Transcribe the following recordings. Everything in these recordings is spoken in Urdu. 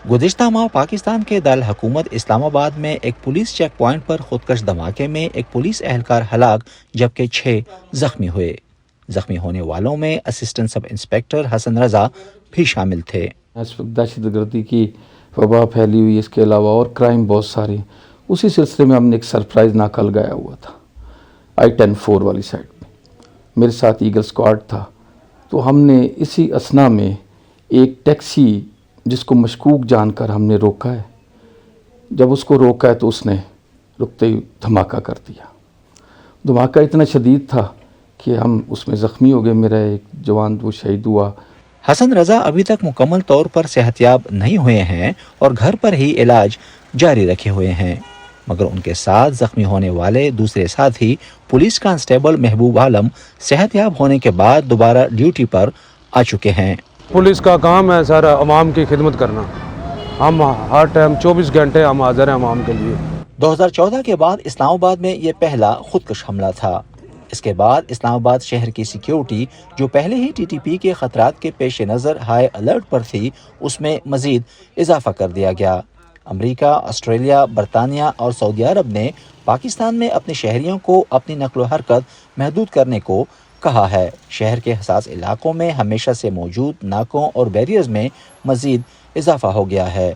گزشتہ ماہ پاکستان کے دارالحکومت اسلام آباد میں ایک پولیس چیک پوائنٹ پر خودکش دھماکے میں ایک پولیس اہلکار ہلاک جبکہ 6 زخمی ہوئے۔ زخمی ہونے والوں میں اسسٹنٹ سب انسپکٹر حسن رضا بھی شامل تھے۔ اس وقت دہشت گردی کی وبا پھیلی ہوئی، اس کے علاوہ اور کرائم بہت سارے، اسی سلسلے میں ہم نے ایک سرپرائز ناکہ لگایا ہوا تھا I-10-4 والی سائڈ پہ۔ میرے ساتھ ایگل اسکواڈ تھا، تو ہم نے اسی اثنا میں ایک ٹیکسی جس کو مشکوک جان کر ہم نے روکا ہے۔ جب اس کو روکا ہے تو اس نے رکتے ہی دھماکہ کر دیا۔ دھماکہ اتنا شدید تھا کہ ہم اس میں زخمی ہو گئے۔ میرا ایک جوان وہ شہید ہوا۔ حسن رضا ابھی تک مکمل طور پر صحت یاب نہیں ہوئے ہیں اور گھر پر ہی علاج جاری رکھے ہوئے ہیں، مگر ان کے ساتھ زخمی ہونے والے دوسرے ساتھی پولیس کانسٹیبل محبوب عالم صحت یاب ہونے کے بعد دوبارہ ڈیوٹی پر آ چکے ہیں۔ پولیس کا کام ہے سر عوام کی خدمت کرنا، ہم ہر ٹائم 24 گھنٹے ہم حاضر ہیں عوام کے لیے۔ 2014 کے بعد اسلام آباد میں یہ پہلا خودکش حملہ تھا۔ اس کے بعد اسلام آباد شہر کی سیکیورٹی جو پہلے ہی TTP کے خطرات کے پیش نظر ہائی الرٹ پر تھی، اس میں مزید اضافہ کر دیا گیا۔ امریکہ، آسٹریلیا، برطانیہ اور سعودی عرب نے پاکستان میں اپنے شہریوں کو اپنی نقل و حرکت محدود کرنے کو کہا ہے۔ شہر کے حساس علاقوں میں ہمیشہ سے موجود ناکوں اور بیریئرز میں مزید اضافہ ہو گیا ہے۔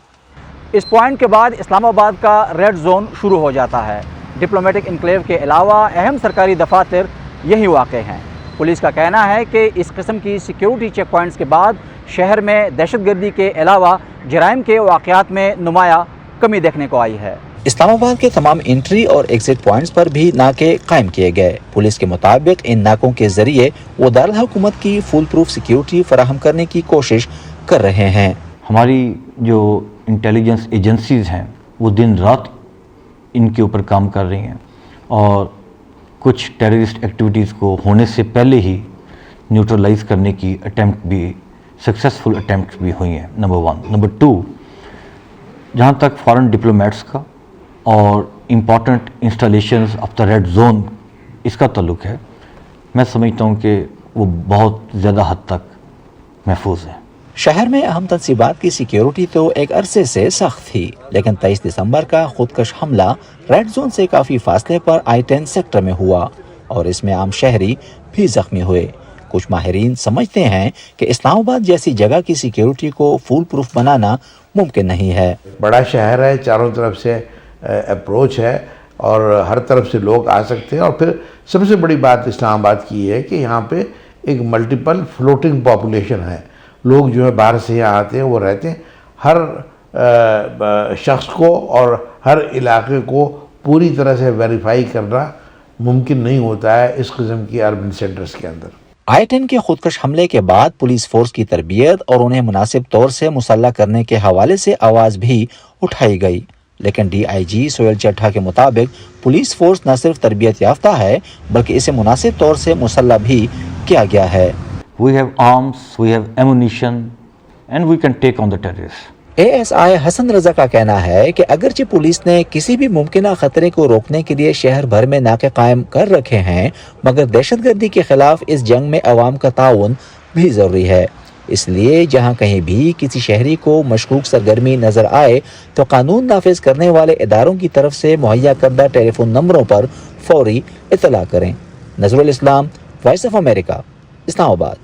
اس پوائنٹ کے بعد اسلام آباد کا ریڈ زون شروع ہو جاتا ہے۔ ڈپلومیٹک انکلیو کے علاوہ اہم سرکاری دفاتر یہی واقع ہیں۔ پولیس کا کہنا ہے کہ اس قسم کی سیکیورٹی چیک پوائنٹس کے بعد شہر میں دہشت گردی کے علاوہ جرائم کے واقعات میں نمایاں کمی دیکھنے کو آئی ہے۔ اسلام آباد کے تمام انٹری اور ایگزٹ پوائنٹس پر بھی ناکے قائم کیے گئے۔ پولیس کے مطابق ان ناکوں کے ذریعے وہ دارالحکومت کی فول پروف سیکیورٹی فراہم کرنے کی کوشش کر رہے ہیں۔ ہماری جو انٹیلیجنس ایجنسیز ہیں وہ دن رات ان کے اوپر کام کر رہی ہیں اور کچھ ٹیررسٹ ایکٹیویٹیز کو ہونے سے پہلے ہی نیوٹرلائز کرنے کی اٹیمپٹ بھی، سکسیسفل اٹیمپٹ بھی ہوئی ہیں، نمبر 1۔ نمبر 2، جہاں تک فارن ڈپلومیٹس کا اور important installations of the red zone اس کا تعلق ہے، میں سمجھتا ہوں کہ وہ بہت زیادہ حد تک محفوظ ہے۔ شہر میں اہم تنصیبات کی سیکیورٹی تو ایک عرصے سے سخت تھی، لیکن 23 دسمبر کا خودکش حملہ ریڈ زون سے کافی فاصلے پر I-10 سیکٹر میں ہوا اور اس میں عام شہری بھی زخمی ہوئے۔ کچھ ماہرین سمجھتے ہیں کہ اسلام آباد جیسی جگہ کی سیکیورٹی کو فول پروف بنانا ممکن نہیں ہے۔ بڑا شہر ہے، چاروں طرف سے اپروچ ہے اور ہر طرف سے لوگ آ سکتے ہیں، اور پھر سب سے بڑی بات اسلام آباد کی ہے کہ یہاں پہ ایک ملٹیپل فلوٹنگ پاپولیشن ہے۔ لوگ جو ہے باہر سے یہاں آتے ہیں، وہ رہتے ہیں۔ ہر شخص کو اور ہر علاقے کو پوری طرح سے ویریفائی کرنا ممکن نہیں ہوتا ہے اس قسم کی اربن سینٹرز کے اندر۔ I-10 کے خودکش حملے کے بعد پولیس فورس کی تربیت اور انہیں مناسب طور سے مسلح کرنے کے حوالے سے آواز بھی اٹھائی گئی، لیکن DIG سہیل چڈھا کے مطابق پولیس فورس نہ صرف تربیت یافتہ ہے بلکہ اسے مناسب طور سے مسلح بھی کیا گیا ہے۔ We have arms, we have ammunition, and we can take on the terrorists. ASI حسن رضا کا کہنا ہے کہ اگرچہ پولیس نے کسی بھی ممکنہ خطرے کو روکنے کے لیے شہر بھر میں ناکے قائم کر رکھے ہیں، مگر دہشت گردی کے خلاف اس جنگ میں عوام کا تعاون بھی ضروری ہے۔ اس لیے جہاں کہیں بھی کسی شہری کو مشکوک سرگرمی نظر آئے تو قانون نافذ کرنے والے اداروں کی طرف سے مہیا کردہ ٹیلی فون نمبروں پر فوری اطلاع کریں۔ نظر الاسلام، وائس آف امریکہ، اسلام آباد۔